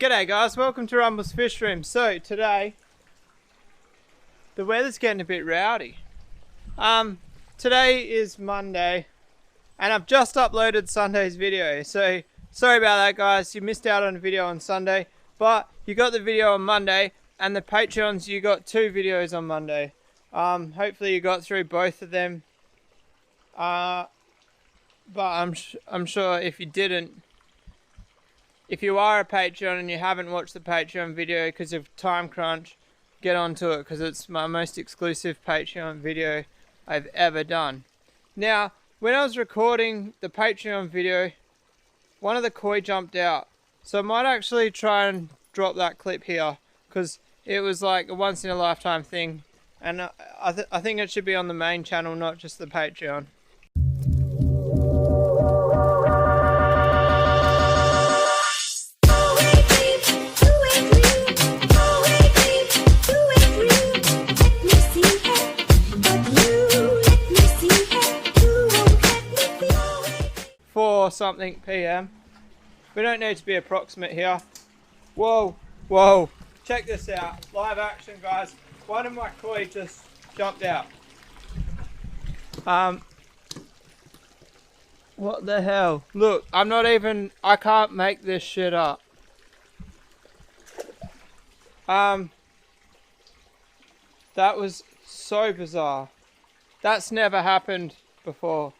G'day guys, welcome to Rumble's Fish Room. So today, the weather's getting a bit rowdy. Today is Monday, and I've just uploaded Sunday's video. So sorry about that guys, you missed out on a video on Sunday, but you got the video on Monday, and the Patreons, you got 2 videos on Monday. Hopefully you got through both of them. But I'm sure if you didn't, if you are a Patreon and you haven't watched the Patreon video because of time crunch, get onto it because it's my most exclusive Patreon video I've ever done. Now, when I was recording the Patreon video, one of the koi jumped out. So I might actually try and drop that clip here because it was like a once in a lifetime thing. And I think it should be on the main channel, not just the Patreon. Something PM. We don't need to be approximate here. Whoa, whoa, check this out. Live action guys. One of my koi just jumped out. What the hell? Look, I can't make this shit up. That was so bizarre. That's never happened before.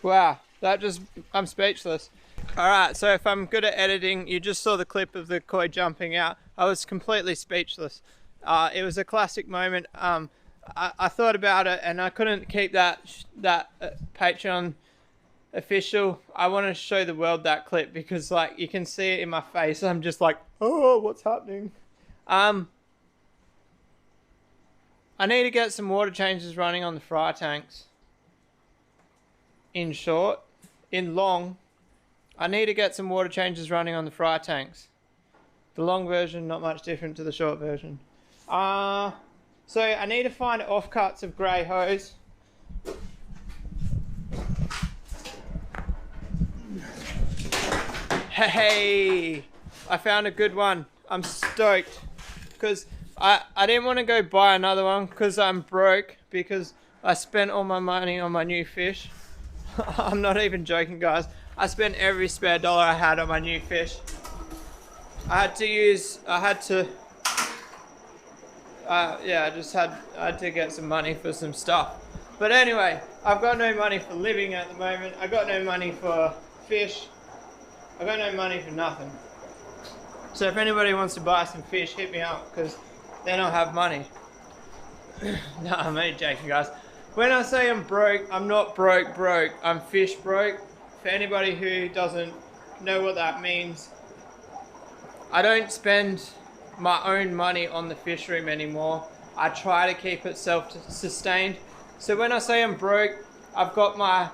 Wow, I'm speechless. Alright, so if I'm good at editing, you just saw the clip of the koi jumping out. I was completely speechless. It was a classic moment. I thought about it and I couldn't keep that Patreon official. I want to show the world that clip because like you can see it in my face. I'm just like, oh, what's happening? I need to get some water changes running on the fry tanks. In short, in long, I need to get some water changes running on the fry tanks. The long version, not much different to the short version. So I need to find offcuts of grey hose. Hey, I found a good one. I'm stoked because I didn't want to go buy another one because I'm broke because I spent all my money on my new fish. I'm not even joking guys. I spent every spare dollar I had on my new fish. I had to get some money for some stuff. But anyway, I've got no money for living at the moment. I got no money for fish. I got no money for nothing. So if anybody wants to buy some fish, hit me up because then I'll have money. No, I'm only joking guys. When I say I'm broke, I'm not broke. I'm fish broke. For anybody who doesn't know what that means, I don't spend my own money on the fish room anymore. I try to keep it self-sustained. So when I say I'm broke, I've got my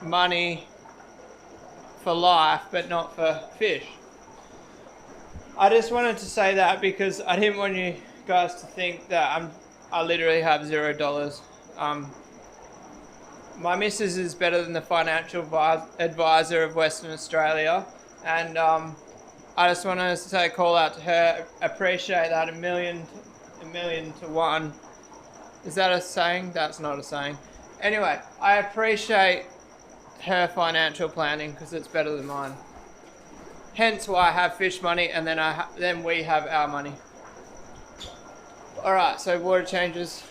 money for life, but not for fish. I just wanted to say that because I didn't want you guys to think that I literally have $0. My missus is better than the financial advisor of Western Australia, and I just want to say a call out to her. Appreciate that a million to one. Is that a saying? That's not a saying. Anyway, I appreciate her financial planning because it's better than mine. Hence why I have fish money, and then we have our money. Alright, so water changes.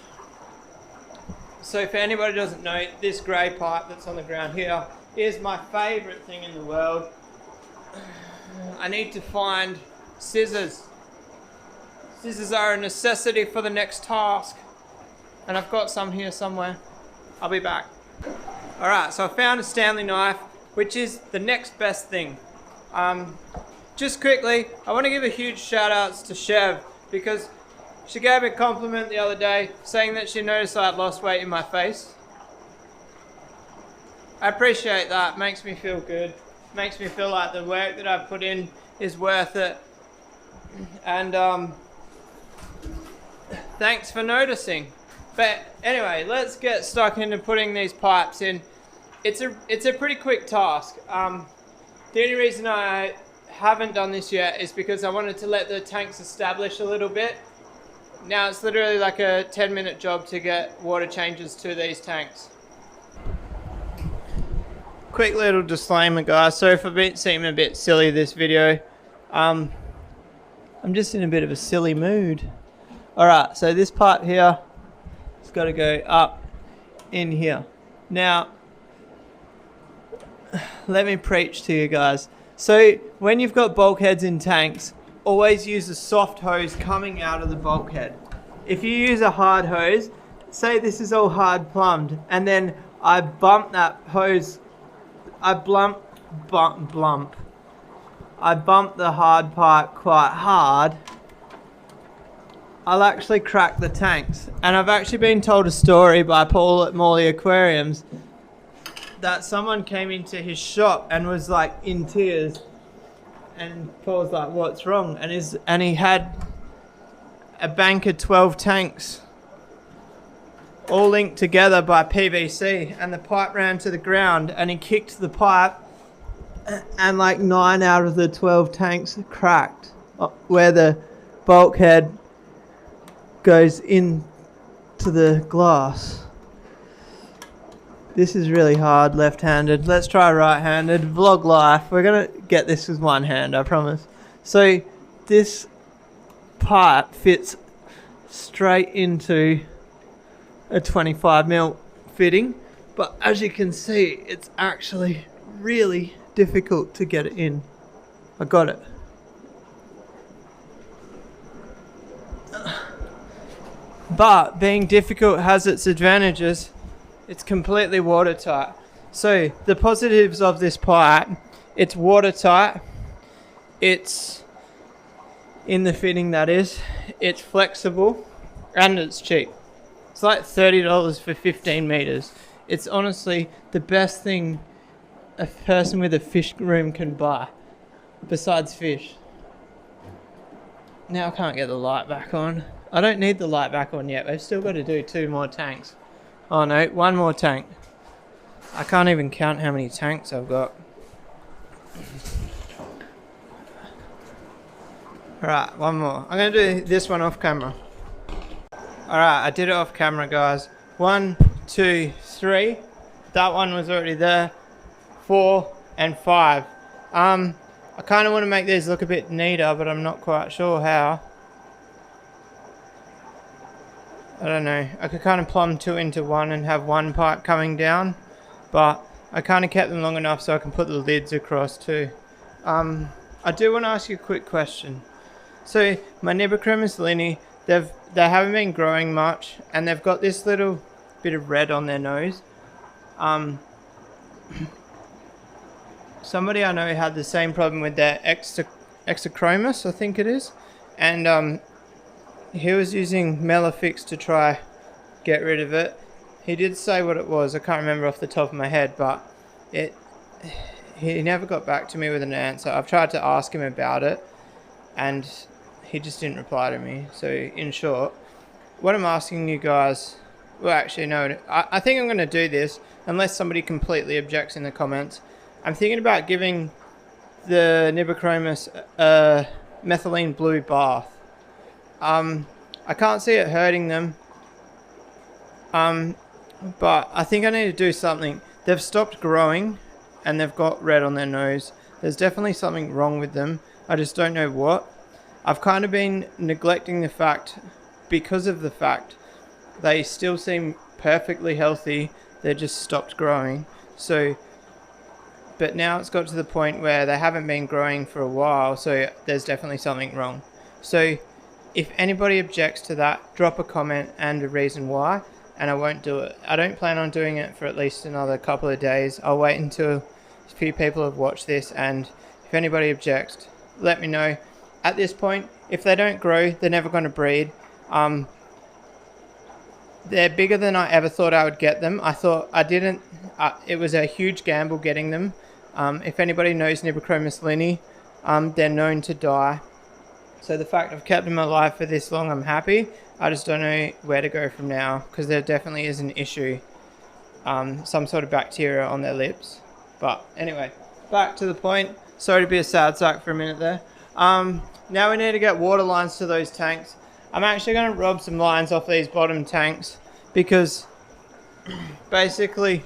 So if anybody doesn't know, this grey pipe that's on the ground here is my favourite thing in the world. I need to find scissors. Scissors are a necessity for the next task. And I've got some here somewhere. I'll be back. Alright, so I found a Stanley knife, which is the next best thing. Just quickly, I want to give a huge shout outs to Chev because she gave me a compliment the other day saying that she noticed I had lost weight in my face. I appreciate that, makes me feel good. Makes me feel like the work that I've put in is worth it. And thanks for noticing. But anyway, let's get stuck into putting these pipes in. it's a pretty quick task. The only reason I haven't done this yet is because I wanted to let the tanks establish a little bit. Now it's literally like a 10-minute job to get water changes to these tanks. Quick little disclaimer, guys. Sorry if I've seemed a bit silly this video. I'm just in a bit of a silly mood. Alright, so this pipe here has got to go up in here. Now, let me preach to you guys. So when you've got bulkheads in tanks, always use a soft hose coming out of the bulkhead. If you use a hard hose, say this is all hard plumbed, and then I bump that hose, I bump the hard pipe quite hard, I'll actually crack the tanks. And I've actually been told a story by Paul at Morley Aquariums that someone came into his shop and was like in tears, and Paul was like, what's wrong? And he had a bank of 12 tanks all linked together by PVC, and the pipe ran to the ground, and he kicked the pipe and like 9 out of the 12 tanks cracked where the bulkhead goes into the glass. This is really hard left-handed. Let's try right-handed. Vlog life. We're gonna get this with one hand, I promise. So this pipe fits straight into a 25mm fitting, but as you can see, it's actually really difficult to get it in. I got it. But being difficult has its advantages. It's completely watertight. So the positives of this pipe, it's watertight, it's in the fitting, that is, it's flexible, and it's cheap. It's like $30 for 15 meters. It's honestly the best thing a person with a fish room can buy, besides fish. Now I can't get the light back on. I don't need the light back on yet. We've still got to do 2 more tanks. Oh no, 1 more tank. I can't even count how many tanks I've got. Alright, 1 more. I'm going to do this one off camera. Alright, I did it off camera, guys. 1, 2, 3. That one was already there. 4 and 5. I kind of want to make these look a bit neater, but I'm not quite sure how. I don't know. I could kind of plumb 2 into 1 and have 1 pipe coming down, but I kind of kept them long enough so I can put the lids across too. I do want to ask you a quick question. So my Nibbochromis linni, they haven't been growing much, and they've got this little bit of red on their nose. Somebody I know had the same problem with their Exochromis, I think it is, and he was using Melafix to try get rid of it. He did say what it was. I can't remember off the top of my head, but he never got back to me with an answer. I've tried to ask him about it, and he just didn't reply to me. So in short, what I'm asking you guys, well actually no, I think I'm going to do this unless somebody completely objects in the comments. I'm thinking about giving the Nibbochromis a methylene blue bath. I can't see it hurting them, but I think I need to do something. They've stopped growing and they've got red on their nose. There's definitely something wrong with them. I just don't know what. I've kind of been neglecting the fact, because of the fact they still seem perfectly healthy, they just stopped growing. So, but now it's got to the point where they haven't been growing for a while, so there's definitely something wrong. So if anybody objects to that, drop a comment and a reason why, and I won't do it. I don't plan on doing it for at least another couple of days. I'll wait until a few people have watched this, and if anybody objects, let me know. At this point, if they don't grow, they're never going to breed. They're bigger than I ever thought I would get them. I thought I didn't. It was a huge gamble getting them. If anybody knows Nibbochromis linni, they're known to die. So the fact I've kept them alive for this long, I'm happy. I just don't know where to go from now, because there definitely is an issue. some sort of bacteria on their lips. But anyway, back to the point. Sorry to be a sad sack for a minute there. Now we need to get water lines to those tanks. I'm actually going to rob some lines off these bottom tanks because basically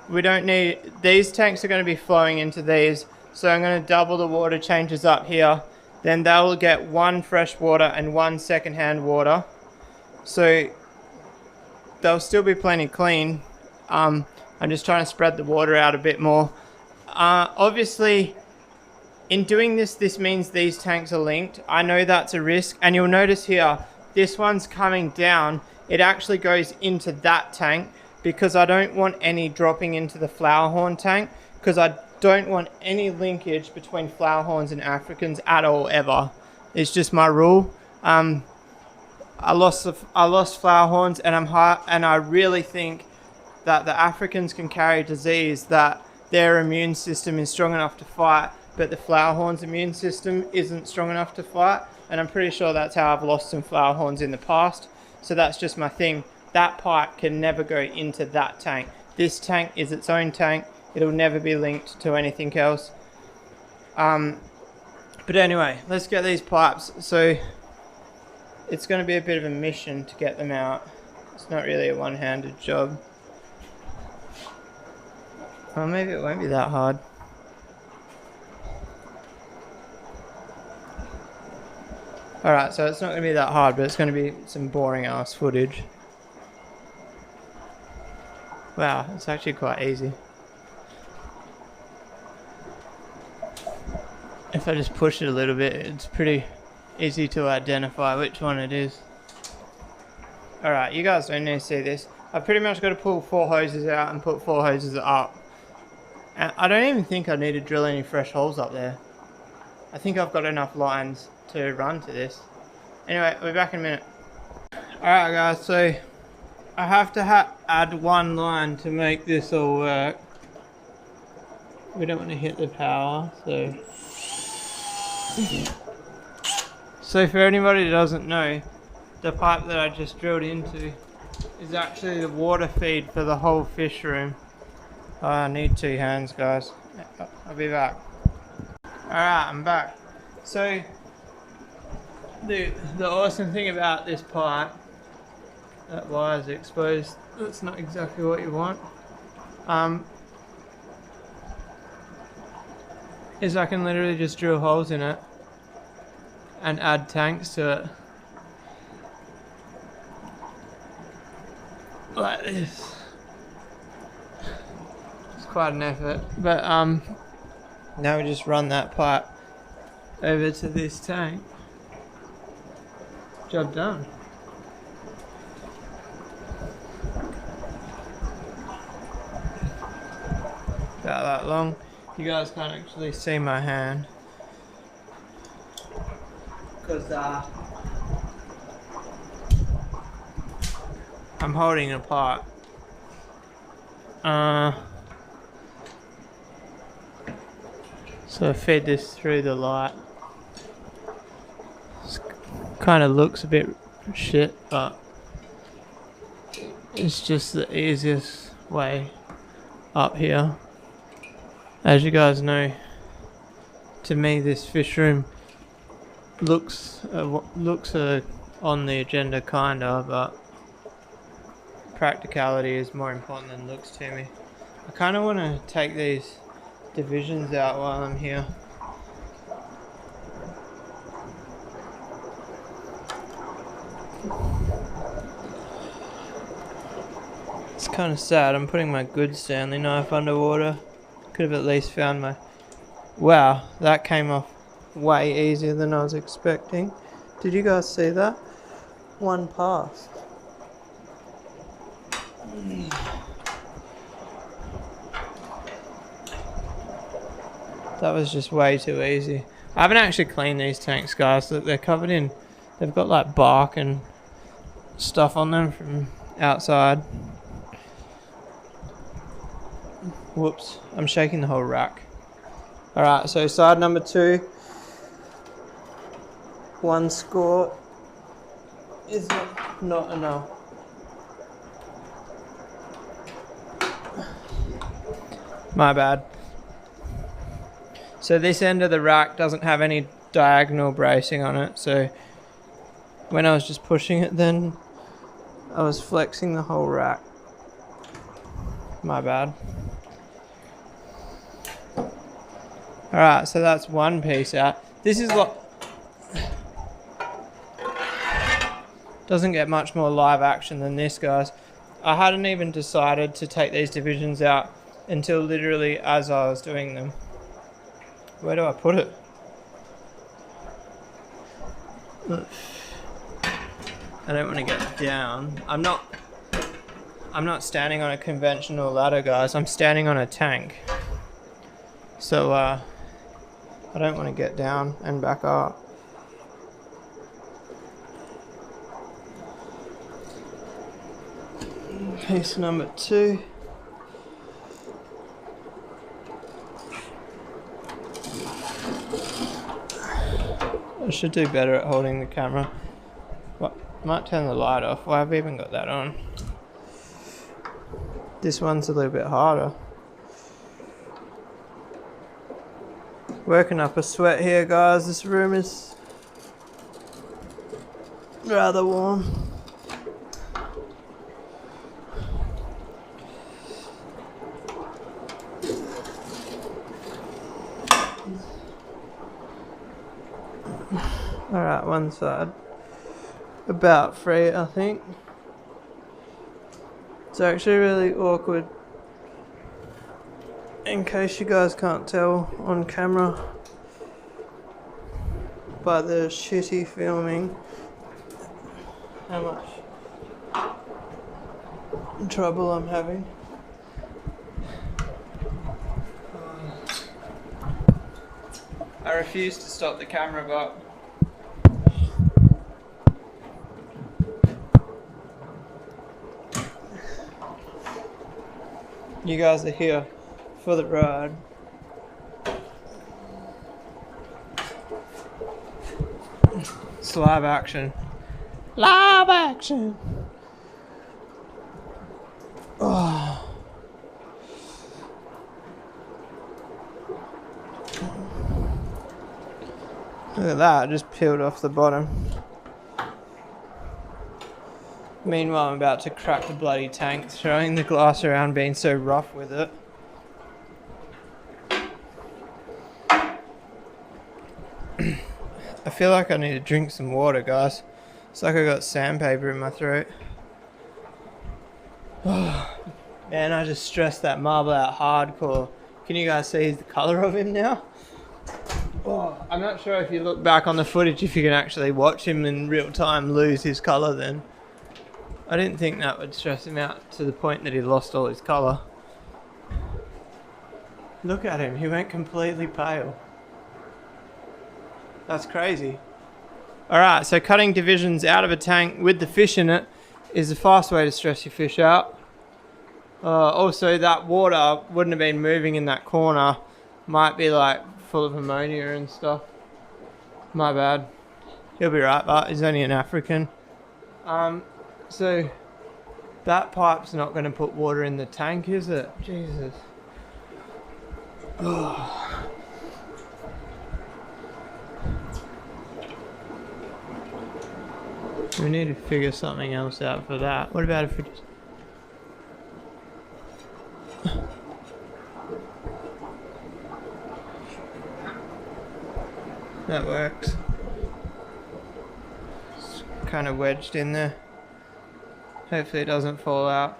we don't need, these tanks are going to be flowing into these, so I'm going to double the water changes up here. Then they'll get one fresh water and one secondhand water, so they'll still be plenty clean. I'm just trying to spread the water out a bit more. Obviously in doing this, this means these tanks are linked. I know that's a risk, and you'll notice here this one's coming down. It actually goes into that tank because I don't want any dropping into the flower horn tank, because I don't want any linkage between flower horns and Africans at all, ever. It's just my rule. I lost flower horns, and I really think that the Africans can carry disease that their immune system is strong enough to fight, but the flower horn's immune system isn't strong enough to fight. And I'm pretty sure that's how I've lost some flower horns in the past. So that's just my thing. That pipe can never go into that tank. This tank is its own tank. It'll never be linked to anything else. But anyway, let's get these pipes. So it's going to be a bit of a mission to get them out. It's not really a one-handed job. Well, maybe it won't be that hard. Alright, so it's not going to be that hard, but it's going to be some boring ass footage. Wow, it's actually quite easy. If I just push it a little bit, it's pretty easy to identify which one it is. Alright, you guys don't need to see this. I've pretty much got to pull 4 hoses out and put 4 hoses up. And I don't even think I need to drill any fresh holes up there. I think I've got enough lines to run to this. Anyway, we'll be back in a minute. Alright guys, so I have to add 1 line to make this all work. We don't want to hit the power, so... So for anybody that doesn't know, the pipe that I just drilled into is actually the water feed for the whole fish room. Oh, I need 2 hands, guys. I'll be back. Alright, I'm back. So the awesome thing about this pipe, that wire's exposed. That's not exactly what you want. Is I can literally just drill holes in it and add tanks to it. Like this. It's quite an effort. But now we just run that pipe over to this tank. Job done. About that long. You guys can't actually see my hand because I'm holding a pipe. So I feed this through the light. Kind of looks a bit shit, but it's just the easiest way up here. As you guys know, to me this fish room looks on the agenda kinda, but practicality is more important than looks to me. I kinda want to take these divisions out while I'm here. It's kind of sad. I'm putting my good Stanley knife underwater. Could have at least found my... Wow, that came off way easier than I was expecting. Did you guys see that? 1 pass. That was just way too easy. I haven't actually cleaned these tanks, guys. They're covered in... They've got like bark and stuff on them from outside. Whoops, I'm shaking the whole rack. Alright, so side number 2. 1 score is not enough. My bad. So this end of the rack doesn't have any diagonal bracing on it, so when I was just pushing it then I was flexing the whole rack. My bad. Alright, so that's one piece out. This is what doesn't get much more live action than this, guys. I hadn't even decided to take these divisions out until literally as I was doing them. Where do I put it? I don't want to get down. I'm not standing on a conventional ladder, guys. I'm standing on a tank. So I don't want to get down and back up. Piece number 2. I should do better at holding the camera. What? Might turn the light off. Why have I even got that on? This one's a little bit harder. Working up a sweat here, guys. This room is rather warm. Alright, one side. About free, I think. It's actually really awkward. In case you guys can't tell on camera by the shitty filming how much trouble I'm having. I refuse to stop the camera, but you guys are here for the ride. It's live action. Live action! Oh. Look at that, I just peeled off the bottom. Meanwhile, I'm about to crack the bloody tank, throwing the glass around, being so rough with it. I feel like I need to drink some water, guys. It's like I got sandpaper in my throat. Oh, man, I just stressed that marble out hardcore. Can you guys see the colour of him now? Oh, I'm not sure if you look back on the footage if you can actually watch him in real time lose his colour then. I didn't think that would stress him out to the point that he lost all his colour. Look at him, he went completely pale. That's crazy. Alright, so cutting divisions out of a tank with the fish in it is a fast way to stress your fish out. Also, that water wouldn't have been moving in that corner. Might be like full of ammonia and stuff. My bad. He'll be right, but he's only an African. So that pipe's not going to put water in the tank, is it? Jesus. Oh. We need to figure something else out for that. What about if we just... That works. It's kind of wedged in there. Hopefully it doesn't fall out.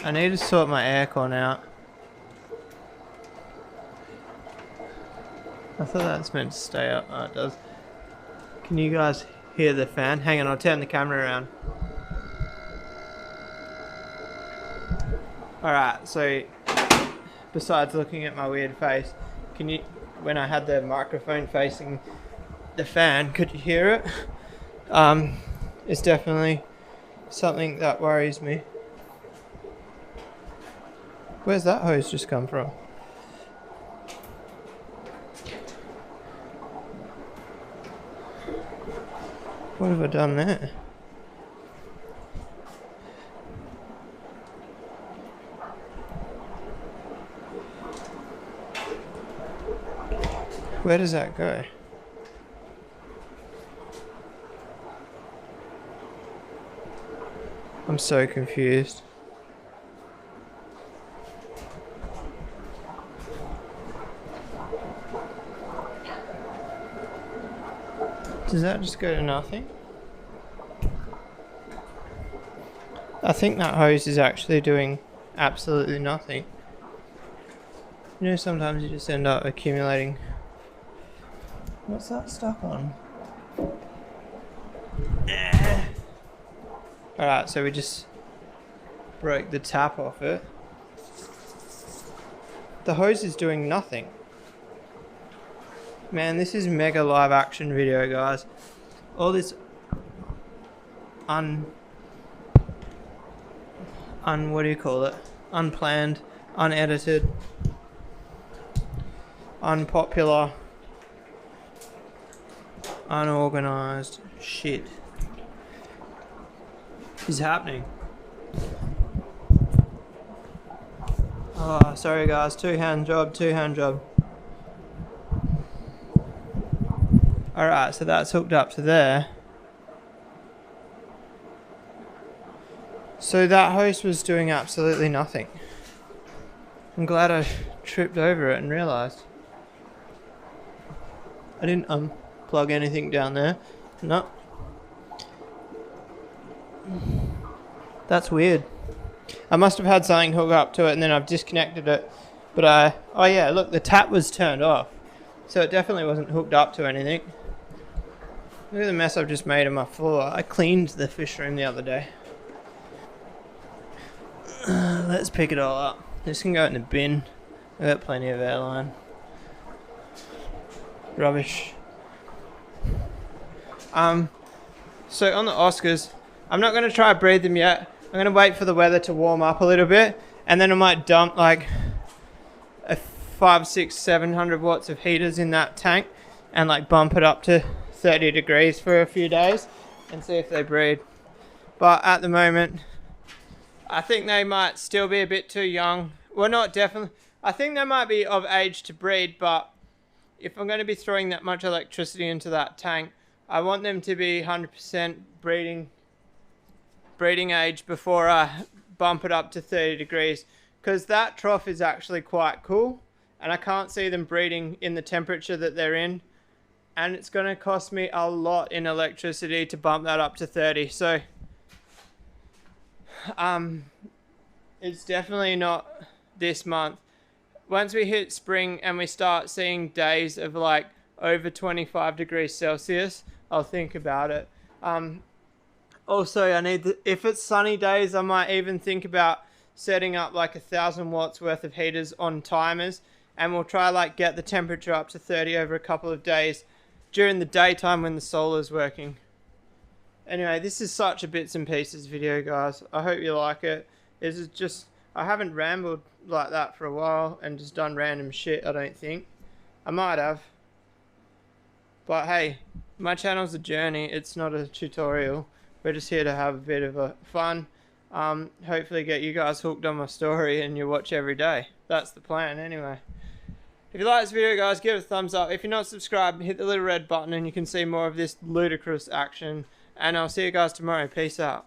I need to sort my aircon out. I thought that's meant to stay up. Oh, it does. Can you guys hear the fan? Hang on, I'll turn the camera around. Alright, so besides looking at my weird face, can you, when I had the microphone facing the fan, could you hear it? It's definitely something that worries me. Where's that hose just come from? What have I done there? Where does that go? I'm so confused. Does that just go to nothing? I think that hose is actually doing absolutely nothing. You know, sometimes you just end up accumulating. What's that stuck on? Alright, so we just broke the tap off it. The hose is doing nothing. Man, this is mega live action video, guys. All this what do you call it? Unplanned, unedited, unpopular, unorganized shit is happening. Oh, sorry guys, two-hand job. Alright, so that's hooked up to there. So that hose was doing absolutely nothing. I'm glad I tripped over it and realised. I didn't unplug anything down there. No. That's weird. I must have had something hook up to it and then I've disconnected it. But oh yeah, look, the tap was turned off. So it definitely wasn't hooked up to anything. Look at the mess I've just made on my floor. I cleaned the fish room the other day. Let's pick it all up. This can go in the bin. I've got plenty of airline. Rubbish. So on the Oscars, I'm not going to try to breed them yet. I'm going to wait for the weather to warm up a little bit, and then I might dump like a 500, 600, 700 watts of heaters in that tank and like bump it up to 30 degrees for a few days and see if they breed. But at the moment, I think they might still be a bit too young. Well, not definitely. I think they might be of age to breed, but if I'm going to be throwing that much electricity into that tank, I want them to be 100% breeding age before I bump it up to 30 degrees, because that trough is actually quite cool and I can't see them breeding in the temperature that they're in, and it's going to cost me a lot in electricity to bump that up to 30. So it's definitely not this month. Once we hit spring and we start seeing days of like over 25 degrees Celsius, I'll think about it. Also, if it's sunny days, I might even think about setting up like 1,000 watts worth of heaters on timers, and we'll try like get the temperature up to 30 over a couple of days during the daytime when the solar's working. Anyway, this is such a bits and pieces video, guys. I hope you like it. This is just, I haven't rambled like that for a while and just done random shit, I don't think. I might have. But hey, my channel's a journey, it's not a tutorial. We're just here to have a bit of a fun. Hopefully get you guys hooked on my story and you watch every day. That's the plan anyway. If you like this video, guys, give it a thumbs up. If you're not subscribed, hit the little red button and you can see more of this ludicrous action. And I'll see you guys tomorrow. Peace out.